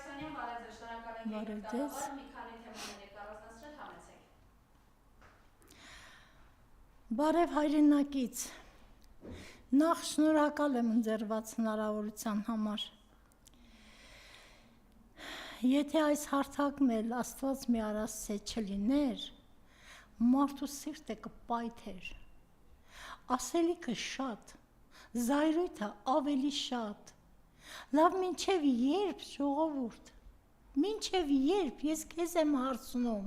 Սարգսյանյան, բարև ձեզ, շնորհակալ ենք եկեք տաղավար, մի քանի թեմաներ կառուցեցրել, համեցեք։ Բարև հայրենակից, նախ շնորհակալ եմ ընձեռված հնարավորության համար։ Եթե այս հարթակն էլ Աստված մի արասցե չլիներ, մարդու սիրտը կպայթեր, ասելիքը շատ, զայրույթը ավելի շատ, լավ մինչև երբ ժողովուրդ, մինչև երբ ես քեզ եմ հարցնում,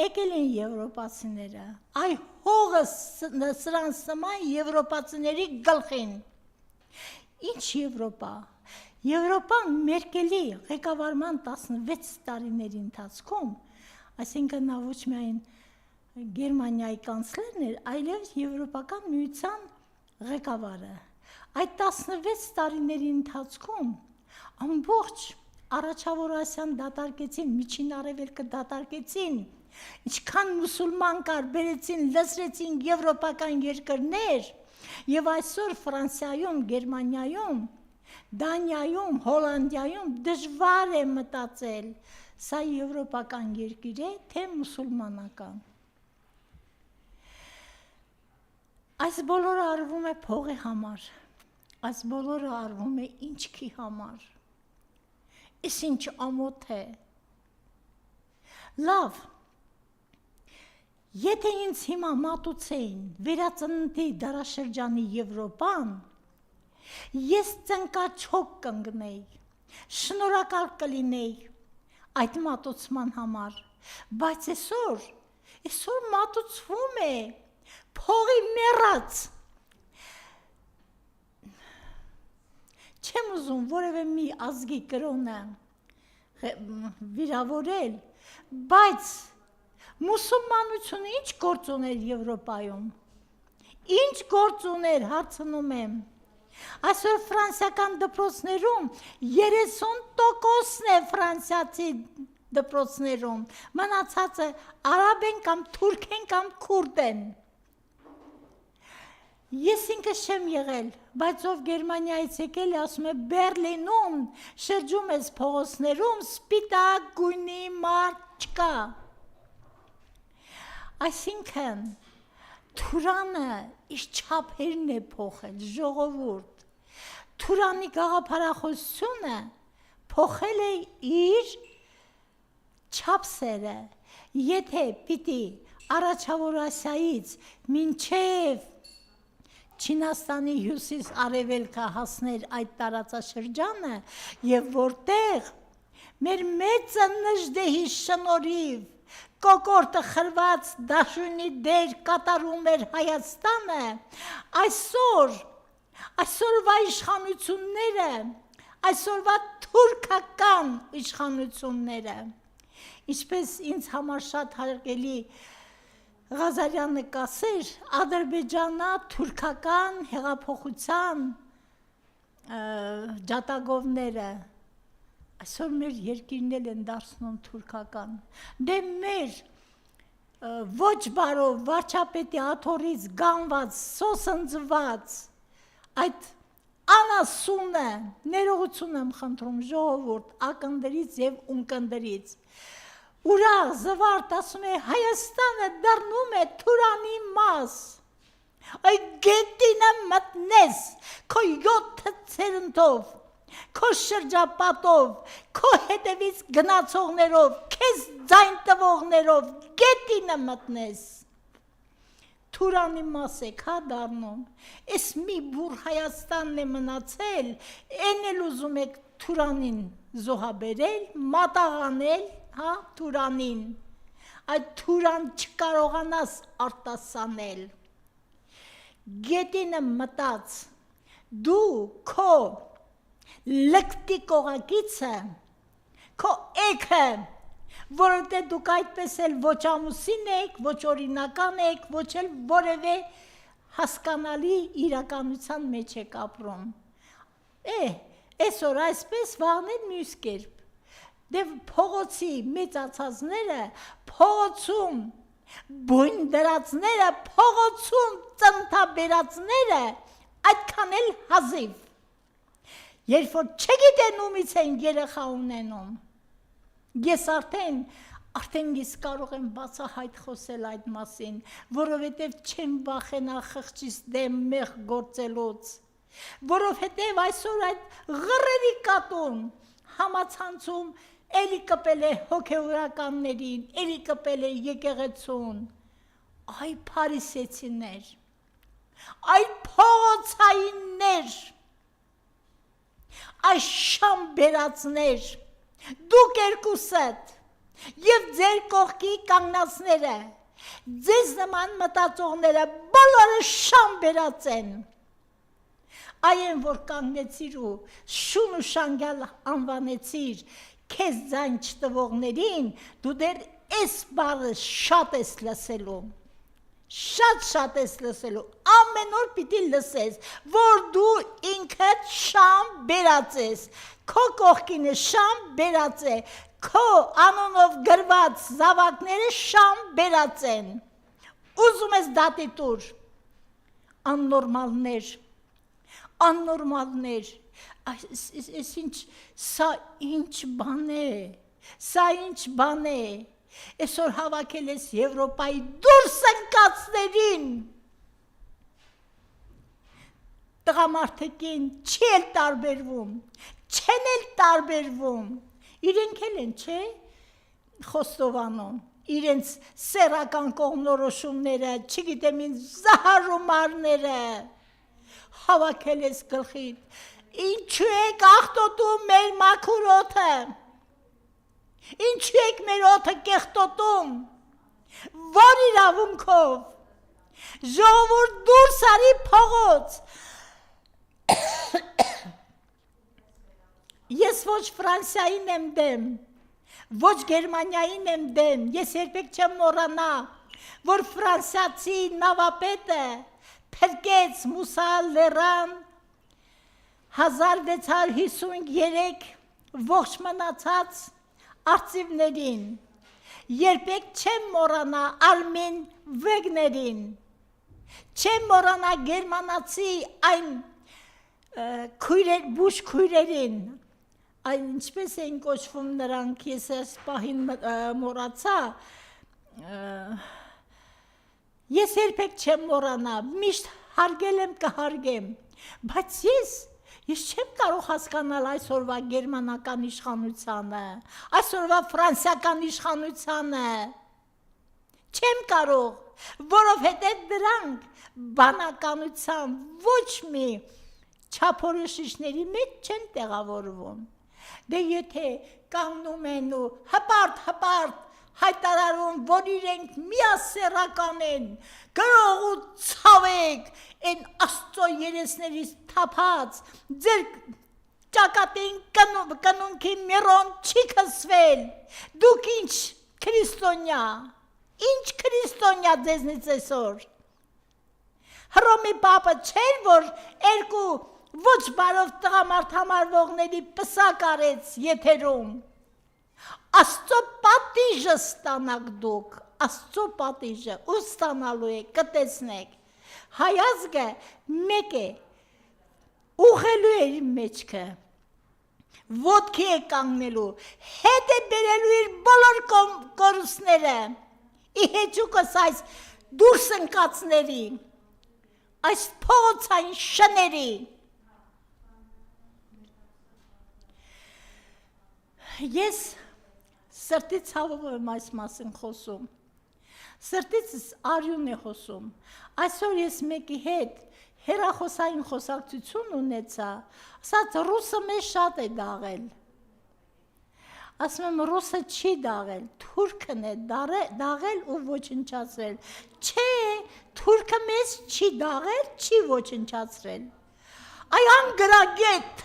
եկել են եվրոպացիները, այ հողը սրան սման եվրոպացիների գլխին, ինչ Եվրոպա, Եվրոպան Մերկելի ղեկավարման 16 տարիների ընթացքում, այսինքն նա ոչ միայն Գերմանիայի կանցլերն էր, այլև Եվրոպական միության ղեկավարը։ Այդ 16 տարիների ընթացքում ամբողջ Առաջավոր Ասիան դատարկեցին, Միջին Արևելքը դատարկեցին, ինչքան մուսուլման կար, բերեցին, լցրեցին եվրոպական երկրներ, եւ այսօր Ֆրանսիայում, Գերմանիայում, Դանիայում, Հոլանդիայում դժվար է մտածել, սա եվրոպական երկիր է, թե մուսուլմանական։ Այս բոլորը արվում է փողի համար, այս բոլորը արվում է ինչքի համար, իս ինչ ամոթ է։ Լավ, եթե ինձ հիմա մատուցեին վերածննդի դարաշրջանի Եվրոպան, ես ծնկաչոք կընկնեի, շնորհակալ կլինեի այդ մատուցման համար, բայց այսօր մատուցվում է փողի մեռած։ Չեմ ուզում որևէ մի ազգի կրոնը վիրավորել, բայց մուսուլմանությունը ինչ գործ ուներ Եվրոպայում, ինչ գործ ուներ, հարցնում եմ։ Այսօր ֆրանսիական դպրոցներում 30%-ն է ֆրանսիացի դպրոցներում, մնացածը արաբ են կամ թուրք են կամ քուրդ են։ Ես ինքս չեմ եղել, բայց ով Գերմանիայից եկել է, ասում է Բերլինում շրջում ես փողոցներում, սպիտակ գույնի մարդ չկա։ Այսինքն Թուրանը իր չափերն է փոխել, ժողովուրդ, Թուրանի գաղափարախոսությունը փոխել է իր չափսերը, եթե պիտի Առաջավոր Ասիայից մինչև Չինաստանի հյուսիս արևելքը հասներ այդ տարածաշրջանը եւ որտեղ մեր մեծը Նժդեհի շնորհիվ կոկորտը խրված դաշույնի դեր կատարում էր Հայաստանը, այսօրվա իշխանությունները, այսօրվա թուրքական իշխանությունները, ինչպես ինձ համար շատ հարգելի Ղազարյանը կասեր, ադրբեջանա-թուրքական հեղափոխության ջատագովները, այսօր մեր երկիրն են դարձնում թուրքական, դե մեր ոչ բարով վարչապետի աթոռից գանված, սոսնձված, այդ անասունը, ներողություն եմ խնդրում ժողովուրդ, ակնդրից եւ ունկնդրից, ուրախ զվարթ ասում է Հայաստանը դառնում է Թուրանի մաս, այդ գետինը մտնես, քո 7 ցերնդով, քո շրջապատով, քո հետևից գնացողներով, քեզ ձայն տվողներով, գետինը մտնես, Թուրանի մաս եք հա դառնում, ես մի բուր Հայաստանն է մնացել, են էլ ուզում եք Թուրանին զոհաբերել, մատաղանել, հա, Թուրանին, այդ Թուրան չկարողանաս արտասանել, գետինը մտած, դու քո լկտի կողակիցը, քո էքը, որովհետև դուք այդպես էլ ոչ ամուսին եք, ոչ օրինական եք, ոչ էլ որևէ հասկանալի իրականության մեջ եք ապրում։ Այսօր այսպես, վաղն էլ մյուս կերպ։ Դե փողոցի մեծացածները, փողոցում բույն դրածները, փողոցում ծնթաբերածները, այդքան էլ հազիվ։ երբ որ չգիտեն ումից են երեխա ունենում։ Ես արդեն ես կարող եմ բացահայտ խոսել այդ մասին, որովհետև չեմ վախենա խղճից դեմ մեղք գործելուց, որովհետև այսօր այդ ղռերի կատուն համացանցում էլի կպել է հոգևորականներին, էլի կպել է եկեղեցուն, այ փարիսեցիներ, այ փողոցայիններ, այս շամ բերածներ, դուք երկուսդ և ձեր կողքի կանգնածները, ձեզ նման մտածողները բոլորը շամ բերած են, այն որ կանգնեցիր ու շուն ու շանգյալ անվանեցիր քեզ ձայն չտվողներին, դու դեռ այս բառը շատ ես լսելու, շատ ես լսելու, ամեն օր պիտի լսես, որ դու ինքդ շամ բերած ես, քո կողքինը շամ բերած է, քո անունով գրված զավակները շամ բերած են, ուզում ես դատի տուր, աննորմալներ, սա ինչ բան է, այսօր հավաքել ես Եվրոպայի դուրս ընկածներին, տղամարդիկին չի էլ տարբերվում, չեն էլ տարբերվում, իրենք էլ են, չէ, խոստովանում, իրենց սեռական կողմնորոշումները, չգիտեմ ինձ զահարումարները, հավաքել ես գլխիդ, ինչու եք աղտոտում մեր մաքուր օդը, ինչու եք մեր օդը կեղտոտում, որ իրավունքով, ժողովուրդ դուրս արի փողոց, ես ոչ Ֆրանսիային եմ դեմ, ոչ Գերմանիային եմ դեմ, ես երբեք չեմ մոռանա, որ ֆրանսիացի նավապետը փրկեց Մուսա լեռան 1653 ողջ մնացած արծիվներին, երբեք չեմ մոռանա Արմեն Վեգներին, չեմ մոռանա գերմանացի այն բուժ քույրերին, այն ինչպես էին կոչվում նրանք, ես այս պահին մոռացա, ես երբեք չեմ մոռանա, միշտ հարգել եմ կհարգեմ, բայց ես չեմ կարող հասկանալ այսօրվա գերմանական իշխանությանը, այսօրվա ֆրանսիական իշխանությանը, չեմ կարող, որովհետև դրանք բանականության ոչ մի չափորոշիչների մեջ չեն տեղավորվում, դե եթե կանգնում են ու հպարտ հայտարարում, որ իրենք միասեռական են, գրող ու ցավեք, են Աստծո երեսներից թափած, ձեր ճակատին կնունքի միրոն չի քսվել, դուք ինչ քրիստոնյա ձեզնից այսօր, Հռոմի պապը չէր, որ երկու ոչ բարով տղամարդ համարվողների պսակ արեց եթերում, Աստծո պատիժը ստանաք դուք, Աստծո պատիժը, ու ստանալու եք, կտեսնեք, հայազգը մեկ է, ուղղելու է իր մեջքը, ոտքի է կանգնելու, հետ է բերելու իր բոլոր կորուստները, ի հեճուկս այս դուրս ընկածների, այս փողոցային շների, ես սրտից ցավով եմ այս մասին խոսում, սրտիցս արյուն է խոսում, այսօր ես մեկի հետ հեռախոսային խոսակցություն ունեցա, ասաց ռուսը մեզ շատ է դաղել, ասում եմ ռուսը չի դաղել, թուրքն է դաղել ու ոչնչացրել, չէ, թուրքը մեզ չի դաղել, չի ոչնչացրել, այ անգրագետ,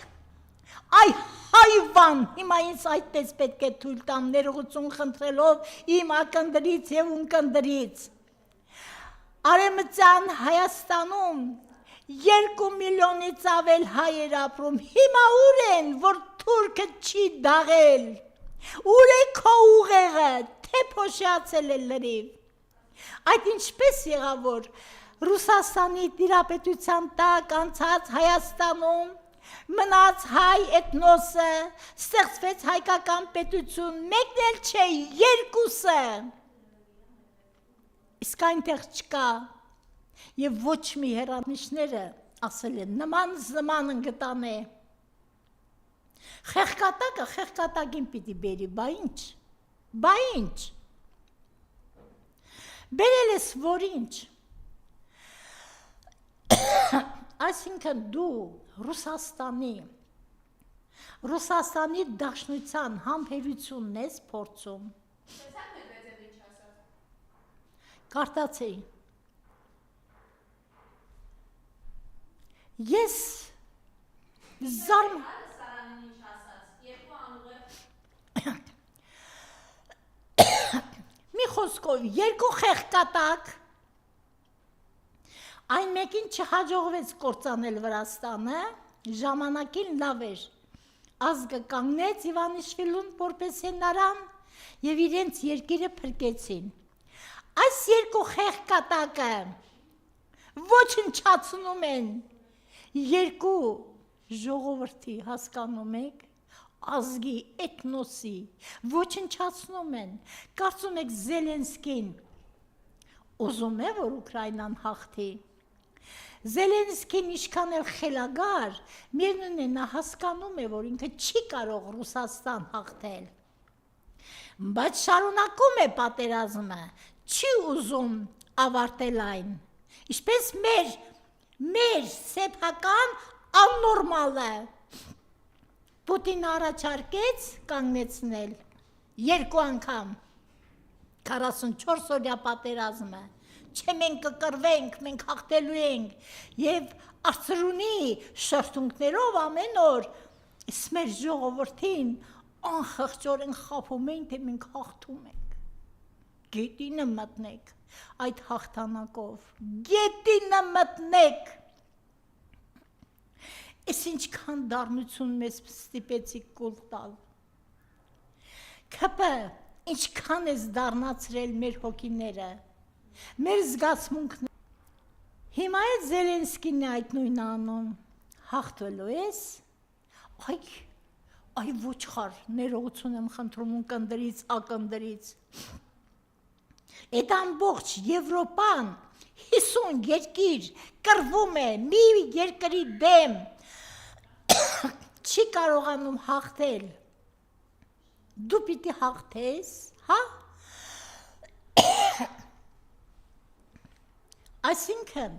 այ հայվան, հիմա ինձ այդպես պետք է թույլ տամ ներողություն խնդրելով իմ ակնդրից և ունկնդրից, Արևմտյան Հայաստանում 2 միլիոնից ավել հայեր ապրում, հիմա ուր են, որ թուրքը չի դաղել, ուր է քո ուղեղը, թե փոշիացել է լրիվ, այդ ինչպես եղավ, որ Ռուսաստանի տիրապետության տակ անցած Հայաստանում մնաց հայ էթնոսը, ստեղծվեց հայկական պետություն, մեկն էլ չէ, երկուսը։ Իսկ այնտեղ չկա, և ոչ մի հեռանիշները ասել են, նման ընգտան է։ Խեղկատակը խեղկատակին պիտի բերի, բա ինչ, բերել ես որ ինչ, այսինքն դու Ռուսաստանի դաշնության համբերությունն ես փորձում, կարտացեի, ես զարմ մի խոսքով երկու խեղկատակ այն մեկին չհաջողվեց կործանել Վրաստանը, ժամանակին լավ էր, ազգը կանգնեց Իվանիշվիլուն որպես հենարան և իրենց երկիրը փրկեցին։ Այս երկու խեղկատակը ոչնչացնում են երկու ժողովրդի, հասկանում եք, ազգի, էթնոսի, ոչնչացնում են, կարծում եք Զելենսկին ուզում է, որ Ուկրաինան հաղթի, Զելենսկին ինչքան էլ խելագար, միևնույն է, նա հասկանում է, որ ինքը չի կարող Ռուսաստան հաղթել, բայց շարունակում է պատերազմը, չի ուզում ավարտել այն, ինչպես մեր սեփական աննորմալը, Պուտինը առաջարկեց կանգնեցնել երկու անգամ 44 օրյա պատերազմը, չէ մենք կկռվենք, մենք հաղթելու ենք և արծրունի շրթունքներով ամեն օր, իսկ մեր ժողովրդին անխղճորեն խաբում էին, թե մենք հաղթում ենք, գետինը մտնեք այդ հաղթանակով, գետինը մտնեք, Ես ինչքան դառնություն մեզ ստիպեցիք կուլ տալ, քպը ինչքան ես դառնացրել մեր հոգիները, մեր զգացմունքները, հիմա է Զելենսկին է այդ նույնը անում, հաղթվելու ես, այ ոչխար, ներողություն եմ խնդրում ունկնդրից, ակնդրից, էդ ամբողջ Եվրոպան 50 երկիր կռվում է մի երկրի դեմ, չի կարողանում հաղթել, դու պիտի հաղթես, հա? Այսինքն,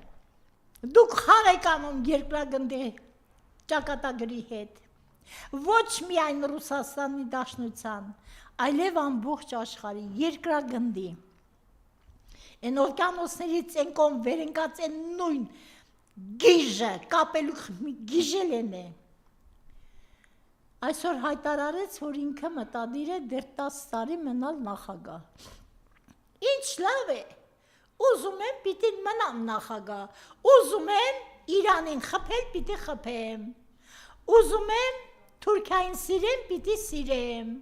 դուք խաղ եք անում երկրագնդի ճակատագրի հետ, ոչ միայն Ռուսաստանի Դաշնության, այլև ամբողջ աշխարհի երկրագնդի, են օվկիանոսներից են կողմ վերընկած են նույն գիժը, կապելու գիժել են է, այսօր հայտարարեց, որ ինքը մտադիր է դեռ 10 տարի մնալ նախագահ, ինչ լավ է, ուզում եմ պիտի մնամ նախագահ, ուզում եմ Իրանին խփել պիտի խփեմ, ուզում եմ Թուրքիային սիրեմ պիտի սիրեմ,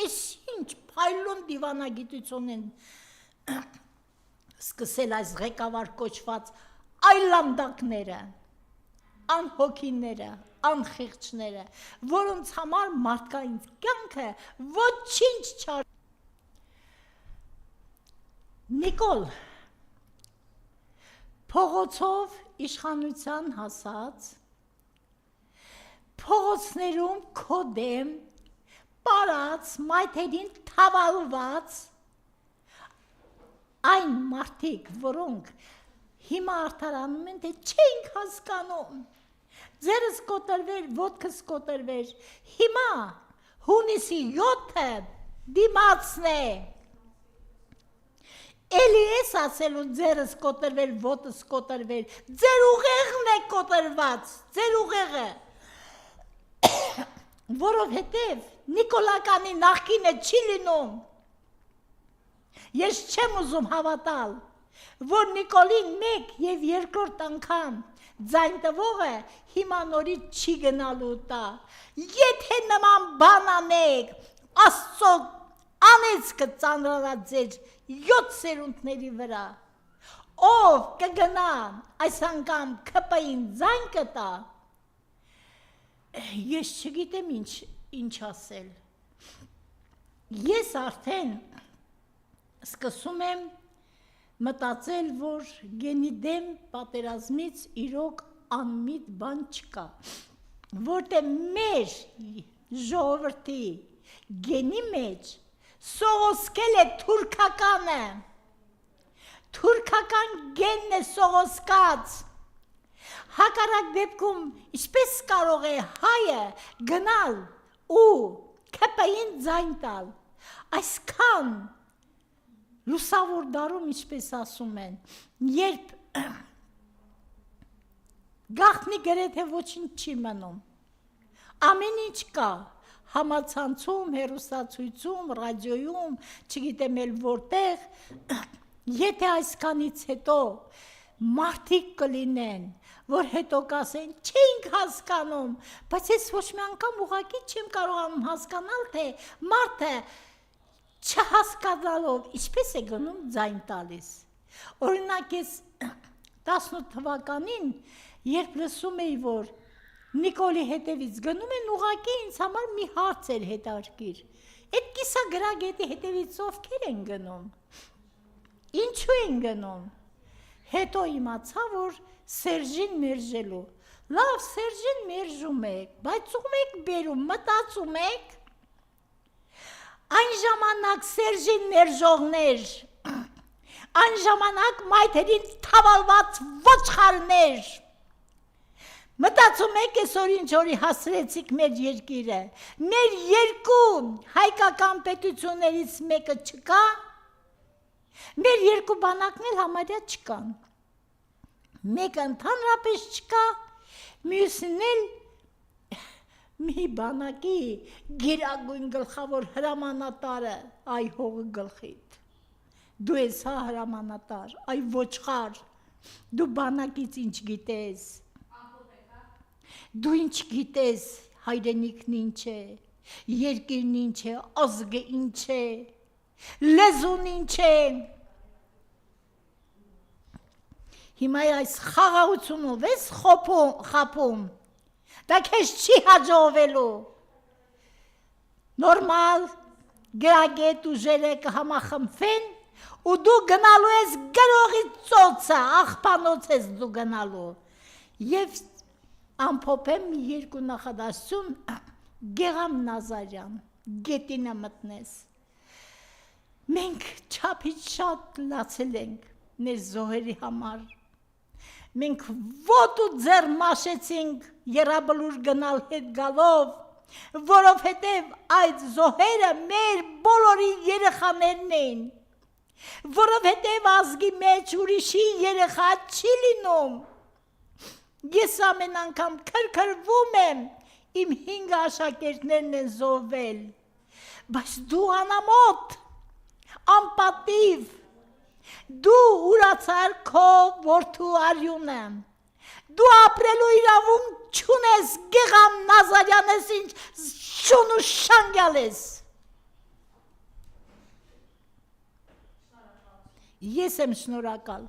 այս ինչ փայլուն դիվանագիտություն են սկսել այս ղեկավար կոչված այլանդակները, անհոգիները, անխիղճները, որոնց համար մարդկային կյանքը ոչինչ չար։ Նիկոլ, փողոցով իշխանության հասած, փողոցներում քո դեմ պարած, մայթերին թավալված, այն մարդիկ, որոնք հիմա արդարանում են, թե չենք հասկանում, ձերս կոտրվեր, ոտքս կոտրվեր, հիմա հունիսի 7-ը դիմացն է, էլի ես ասելու ձերս կոտրվեր, ոտս կոտրվեր, ձեր ուղեղն է կոտրված, ձեր ուղեղը, որովհետև Նիկոլականի նախկինը չի լինում, ես չեմ ուզում հավատալ, որ Նիկոլին մեկ և երկրորդ անգամ ձայն տվողը հիմա նորից չի գնալու տա, եթե նման բան անեք, Աստծո անեծքը ծանրանա ձեր 7 սերունդների վրա, ով կգնա այս անգամ ԿՊ-ին ձայն կտա, ես չգիտեմ ինչ ասել։ Ես արդեն սկսում եմ մտածել, որ գենի դեմ պատերազմից իրոք անմիտ բան չկա, որտեղ մեր ժողովրդի գենի մեջ սողոսկել է թուրքականը, թուրքական գենն է սողոսկած, հակառակ դեպքում ինչպես կարող է հայը գնալ ու քեպային ձայն տալ, այսքան լուսավոր դարում, ինչպես ասում են, երբ գաղտնի գրեթե ոչինչ չի մնում, ամեն ինչ կա, համացանցում, հեռուստացույցում, ռադիոյում, չգիտեմ էլ որտեղ, եթե այսքանից հետո մարդիկ կլինեն, որ հետո կասեն, չենք հասկանում, բայց ես ոչ մի անգամ ուղղակի չեմ կարողանում հասկանալ, թե մարդը չհասկանալով ինչպես է գնում ձայն տալիս։ Օրինակ ես 18 թվականին, երբ լսում էի, որ Նիկոլի հետևից գնում են, ուղղակի ինձ համար մի հարց էր հետաքրքիր։ Այդ կիսագրագետի հետևից ովքեր են գնում։ Ինչու են գնում։ Հետո իմացա, որ Սերժին մերժելու։ Լավ, Սերժին մերժում եք, բայց ում եք բերում, մտածում եք։ Այն ժամանակ Սերժին մերժողներ, այն ժամանակ մայթերին թավալված ոչխարներ։ Մտածում եք այսօր ինչ օրի հասրեցիք մեր երկիրը, մեր երկու հայկական պետություններից մեկը չկա, մեր երկու բանակն էլ համարյա չկան, մեկը ընդհանրապես չկա, մյուսն էլ մի բանակի գերագույն գլխավոր հրամանատարը, այ հողը գլխիդ, դու ես հա հրամանատար, այ ոչխար, դու բանակից ինչ գիտես, դու ինչ գիտես, հայրենիքն ինչ է, երկիրն ինչ է, ազգը ինչ է, լեզուն ինչ է։ Հիմա այս խաղաղությունով ես խապում, դա քեզ չի հաջողվելու։ Նորմալ գրագետ ուժերը կհամախմբվեն ու դու գնալու ես գրողի ծոցը, աղբանոց ես դու գնալու։ Եվ ամփոփեմ երկու նախադասություն Գեգամ Նազարյան, գետինը մտնես։ Մենք չափից շատ լացել ենք մեր զոհերի համար։ Մենք ոտու ձեռ մաշեցինք երաբլուր գնալ հետ գալով, որովհետև այդ զոհերը մեր բոլորի երեխաներն էին, որովհետև ազգի մեջ ուրիշի երեխա չի լինում։ Ես ամեն անգամ քրքրվում եմ, իմ 5 աշակերտներն են զոհվել, բայց դու անամոթ, անպատիվ, դու ուրացար քո որդու արյունը, դու ապրելու իրավունք չունես, Գեգամ Նազարյան ես, ինչ շուն ու շանգյալ ես։ Ես եմ շնորհակալ։